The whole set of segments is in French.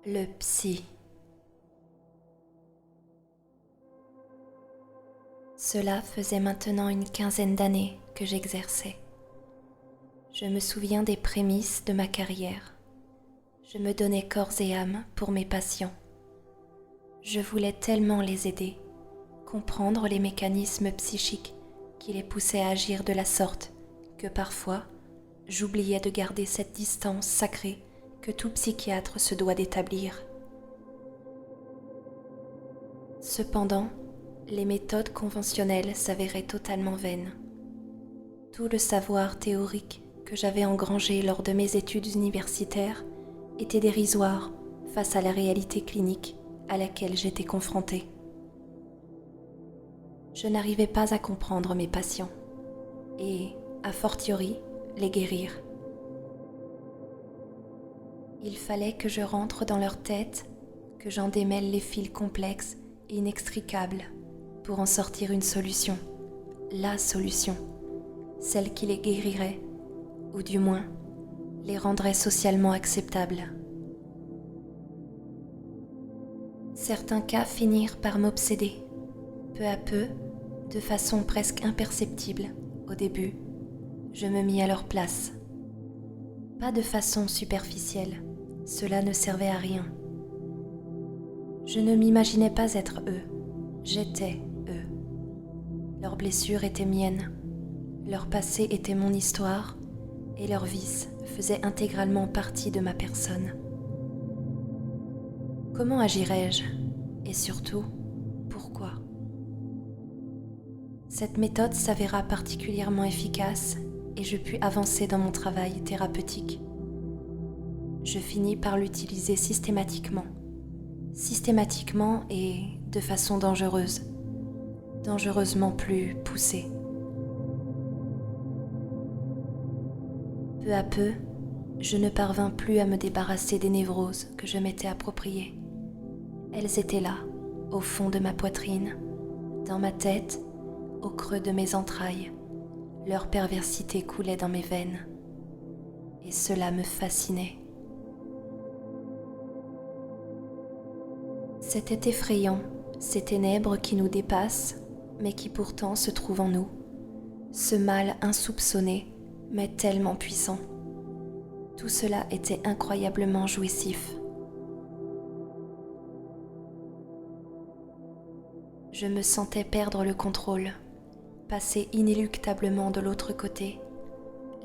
Le psy. Cela faisait maintenant une quinzaine d'années que j'exerçais. Je me souviens des prémices de ma carrière. Je me donnais corps et âme pour mes patients. Je voulais tellement les aider, comprendre les mécanismes psychiques qui les poussaient à agir de la sorte que parfois, j'oubliais de garder cette distance sacrée que tout psychiatre se doit d'établir. Cependant, les méthodes conventionnelles s'avéraient totalement vaines. Tout le savoir théorique que j'avais engrangé lors de mes études universitaires était dérisoire face à la réalité clinique à laquelle j'étais confrontée. Je n'arrivais pas à comprendre mes patients et, a fortiori, les guérir. Il fallait que je rentre dans leur tête, que j'en démêle les fils complexes et inextricables pour en sortir une solution, la solution, celle qui les guérirait, ou du moins les rendrait socialement acceptables. Certains cas finirent par m'obséder, peu à peu, de façon presque imperceptible au début, je me mis à leur place. Pas de façon superficielle, cela ne servait à rien. Je ne m'imaginais pas être eux, j'étais eux. Leurs blessures étaient miennes, leur passé était mon histoire et leurs vices faisaient intégralement partie de ma personne. Comment agirais-je? Et surtout, pourquoi? Cette méthode s'avéra particulièrement efficace et je pus avancer dans mon travail thérapeutique. Je finis par l'utiliser systématiquement et de façon dangereusement plus poussée. Peu à peu, je ne parvins plus à me débarrasser des névroses que je m'étais appropriées. Elles étaient là, au fond de ma poitrine, dans ma tête, au creux de mes entrailles. Leur perversité coulait dans mes veines. Et cela me fascinait. C'était effrayant, ces ténèbres qui nous dépassent, mais qui pourtant se trouvent en nous. Ce mal insoupçonné, mais tellement puissant. Tout cela était incroyablement jouissif. Je me sentais perdre le contrôle, passer inéluctablement de l'autre côté,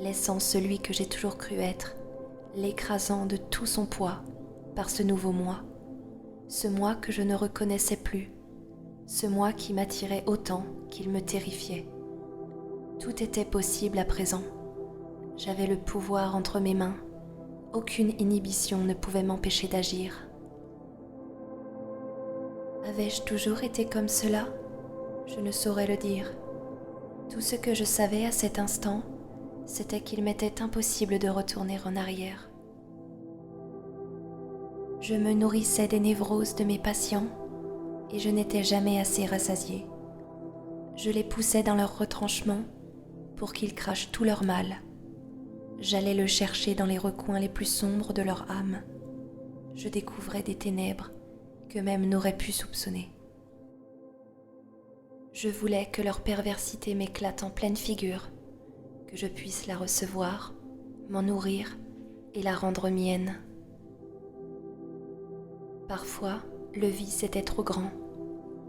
laissant celui que j'ai toujours cru être, l'écrasant de tout son poids par ce nouveau moi, ce moi que je ne reconnaissais plus, ce moi qui m'attirait autant qu'il me terrifiait. Tout était possible à présent. J'avais le pouvoir entre mes mains, aucune inhibition ne pouvait m'empêcher d'agir. Avais-je toujours été comme cela? Je ne saurais le dire. Tout ce que je savais à cet instant, c'était qu'il m'était impossible de retourner en arrière. Je me nourrissais des névroses de mes patients et je n'étais jamais assez rassasiée. Je les poussais dans leur retranchement pour qu'ils crachent tout leur mal. J'allais le chercher dans les recoins les plus sombres de leur âme. Je découvrais des ténèbres que même n'aurait pu soupçonner. Je voulais que leur perversité m'éclate en pleine figure, que je puisse la recevoir, m'en nourrir et la rendre mienne. Parfois, le vice était trop grand,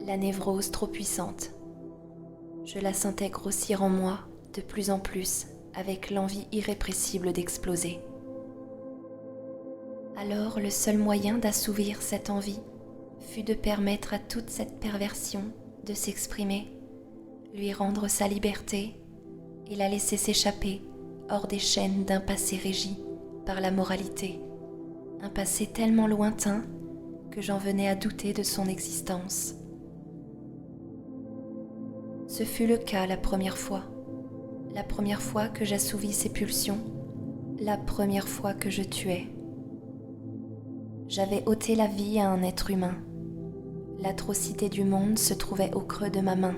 la névrose trop puissante. Je la sentais grossir en moi de plus en plus avec l'envie irrépressible d'exploser. Alors le seul moyen d'assouvir cette envie fut de permettre à toute cette perversion de s'exprimer, lui rendre sa liberté et la laisser s'échapper hors des chaînes d'un passé régi par la moralité, un passé tellement lointain que j'en venais à douter de son existence. Ce fut le cas la première fois que j'assouvis ses pulsions, la première fois que je tuais. J'avais ôté la vie à un être humain. L'atrocité du monde se trouvait au creux de ma main.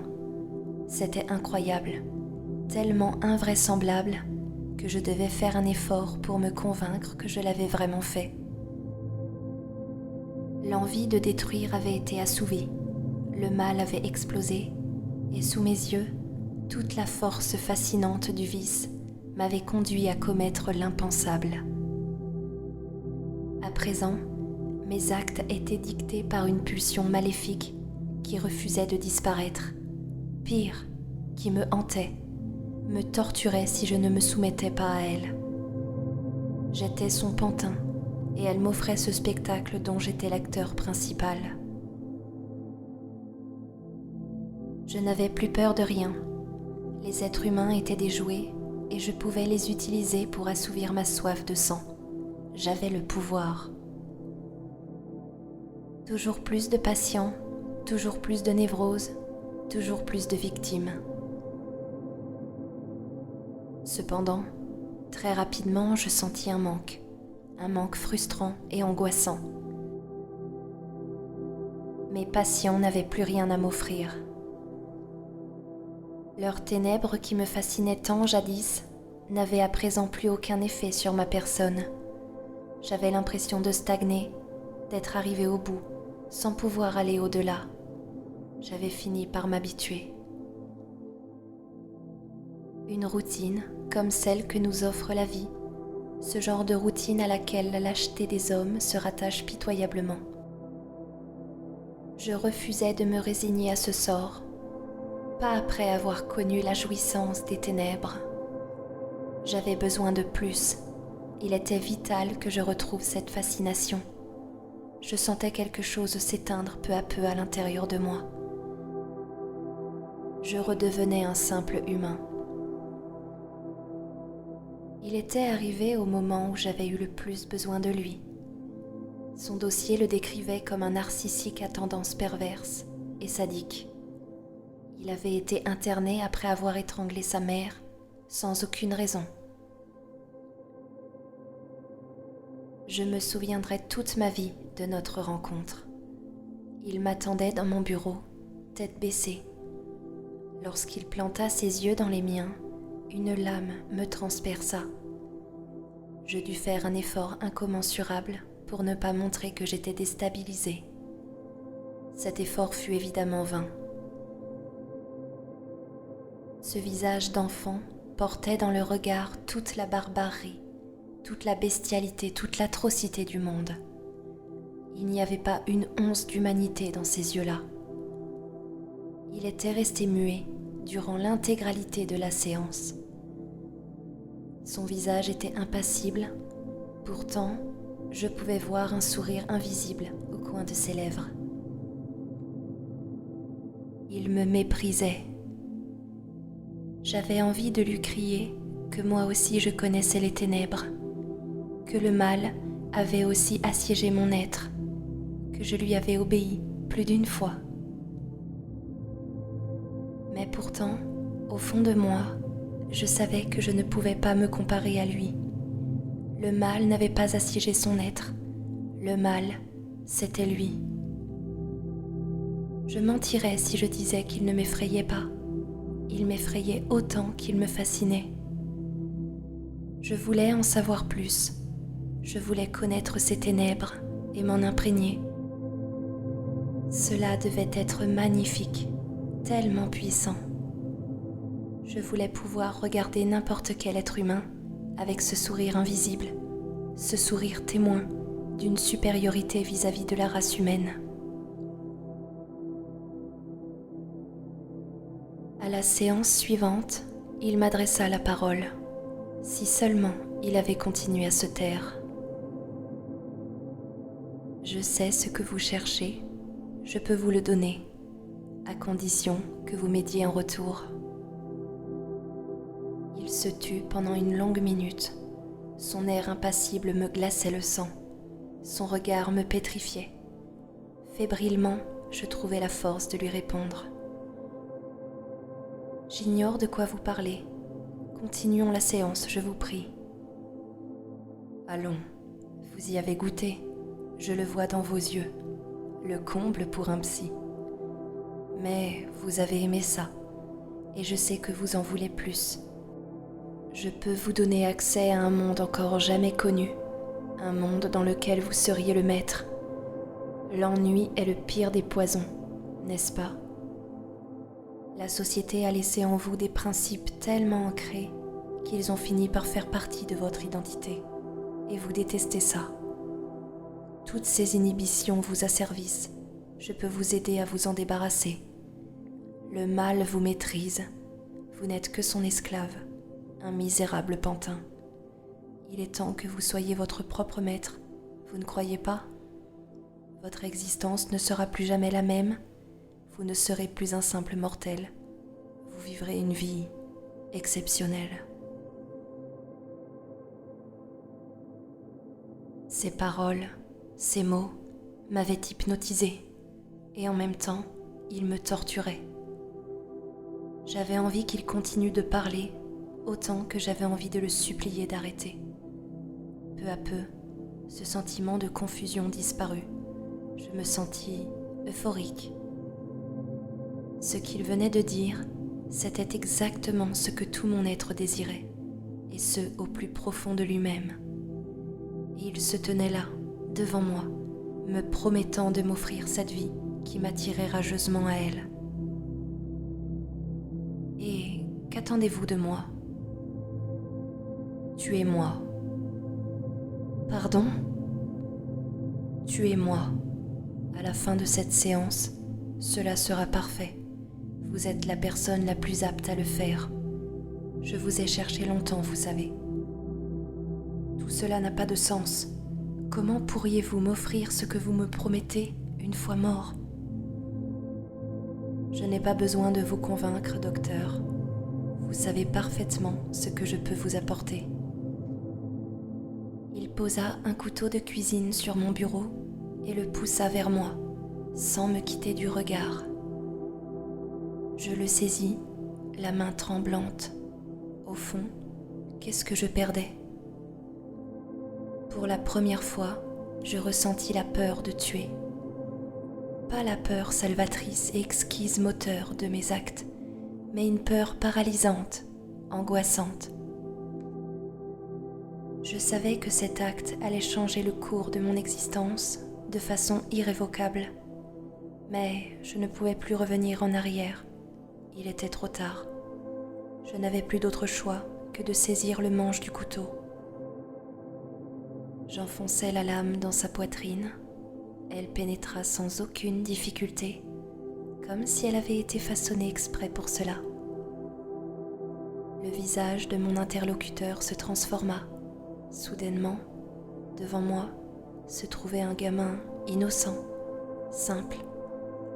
C'était incroyable, tellement invraisemblable que je devais faire un effort pour me convaincre que je l'avais vraiment fait. L'envie de détruire avait été assouvie, le mal avait explosé, et sous mes yeux, toute la force fascinante du vice m'avait conduit à commettre l'impensable. À présent, mes actes étaient dictés par une pulsion maléfique qui refusait de disparaître, pire, qui me hantait, me torturait si je ne me soumettais pas à elle. J'étais son pantin, et elle m'offrait ce spectacle dont j'étais l'acteur principal. Je n'avais plus peur de rien. Les êtres humains étaient des jouets et je pouvais les utiliser pour assouvir ma soif de sang. J'avais le pouvoir. Toujours plus de patients, toujours plus de névroses, toujours plus de victimes. Cependant, très rapidement, je sentis un manque frustrant et angoissant. Mes patients n'avaient plus rien à m'offrir. Leurs ténèbres qui me fascinaient tant jadis n'avaient à présent plus aucun effet sur ma personne. J'avais l'impression de stagner, d'être arrivée au bout, sans pouvoir aller au-delà. J'avais fini par m'habituer. Une routine comme celle que nous offre la vie, ce genre de routine à laquelle la lâcheté des hommes se rattache pitoyablement. Je refusais de me résigner à ce sort, pas après avoir connu la jouissance des ténèbres. J'avais besoin de plus. Il était vital que je retrouve cette fascination. Je sentais quelque chose s'éteindre peu à peu à l'intérieur de moi. Je redevenais un simple humain. Il était arrivé au moment où j'avais eu le plus besoin de lui. Son dossier le décrivait comme un narcissique à tendance perverse et sadique. Il avait été interné après avoir étranglé sa mère, sans aucune raison. Je me souviendrai toute ma vie de notre rencontre. Il m'attendait dans mon bureau, tête baissée. Lorsqu'il planta ses yeux dans les miens, une lame me transperça. Je dus faire un effort incommensurable pour ne pas montrer que j'étais déstabilisée. Cet effort fut évidemment vain. Ce visage d'enfant portait dans le regard toute la barbarie, toute la bestialité, toute l'atrocité du monde. Il n'y avait pas une once d'humanité dans ces yeux-là. Il était resté muet durant l'intégralité de la séance. Son visage était impassible, pourtant, je pouvais voir un sourire invisible au coin de ses lèvres. Il me méprisait. J'avais envie de lui crier que moi aussi je connaissais les ténèbres, que le mal avait aussi assiégé mon être, que je lui avais obéi plus d'une fois. Mais pourtant, au fond de moi, je savais que je ne pouvais pas me comparer à lui. Le mal n'avait pas assiégé son être. Le mal, c'était lui. Je mentirais si je disais qu'il ne m'effrayait pas. Il m'effrayait autant qu'il me fascinait. Je voulais en savoir plus. Je voulais connaître ses ténèbres et m'en imprégner. Cela devait être magnifique, tellement puissant. Je voulais pouvoir regarder n'importe quel être humain avec ce sourire invisible, ce sourire témoin d'une supériorité vis-à-vis de la race humaine. À la séance suivante, il m'adressa la parole. Si seulement il avait continué à se taire. Je sais ce que vous cherchez, je peux vous le donner, à condition que vous m'aidiez en retour. Il se tut pendant une longue minute. Son air impassible me glaçait le sang. Son regard me pétrifiait. Fébrilement, je trouvai la force de lui répondre. « J'ignore de quoi vous parlez. Continuons la séance, je vous prie. »« Allons, vous y avez goûté. Je le vois dans vos yeux. Le comble pour un psy. Mais vous avez aimé ça, et je sais que vous en voulez plus. Je peux vous donner accès à un monde encore jamais connu, un monde dans lequel vous seriez le maître. L'ennui est le pire des poisons, n'est-ce pas? La société a laissé en vous des principes tellement ancrés qu'ils ont fini par faire partie de votre identité. Et vous détestez ça. Toutes ces inhibitions vous asservissent. Je peux vous aider à vous en débarrasser. Le mal vous maîtrise. Vous n'êtes que son esclave, un misérable pantin. Il est temps que vous soyez votre propre maître. Vous ne croyez pas? Votre existence ne sera plus jamais la même. Vous ne serez plus un simple mortel. Vous vivrez une vie exceptionnelle. Ces paroles, ces mots m'avaient hypnotisé et en même temps, ils me torturaient. J'avais envie qu'il continue de parler autant que j'avais envie de le supplier d'arrêter. Peu à peu, ce sentiment de confusion disparut. Je me sentis euphorique. Ce qu'il venait de dire, c'était exactement ce que tout mon être désirait, et ce au plus profond de lui-même. Et il se tenait là, devant moi, me promettant de m'offrir cette vie qui m'attirait rageusement à elle. Et qu'attendez-vous de moi? Tuez-moi. Pardon? Tuez-moi. À la fin de cette séance, cela sera parfait. Vous êtes la personne la plus apte à le faire. Je vous ai cherché longtemps, vous savez. Tout cela n'a pas de sens. Comment pourriez-vous m'offrir ce que vous me promettez une fois mort? Je n'ai pas besoin de vous convaincre, docteur. Vous savez parfaitement ce que je peux vous apporter. Il posa un couteau de cuisine sur mon bureau et le poussa vers moi, sans me quitter du regard. Je le saisis, la main tremblante. Au fond, qu'est-ce que je perdais? Pour la première fois, je ressentis la peur de tuer. Pas la peur salvatrice et exquise moteur de mes actes, mais une peur paralysante, angoissante. Je savais que cet acte allait changer le cours de mon existence de façon irrévocable, mais je ne pouvais plus revenir en arrière. Il était trop tard. Je n'avais plus d'autre choix que de saisir le manche du couteau. J'enfonçai la lame dans sa poitrine. Elle pénétra sans aucune difficulté, comme si elle avait été façonnée exprès pour cela. Le visage de mon interlocuteur se transforma. Soudainement, devant moi, se trouvait un gamin innocent, simple,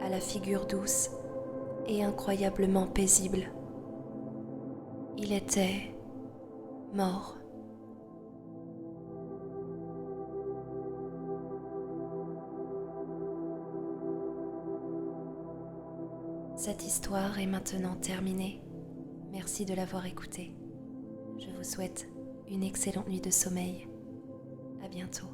à la figure douce et incroyablement paisible. Il était mort. Cette histoire est maintenant terminée. Merci de l'avoir écoutée. Je vous souhaite une excellente nuit de sommeil. À bientôt.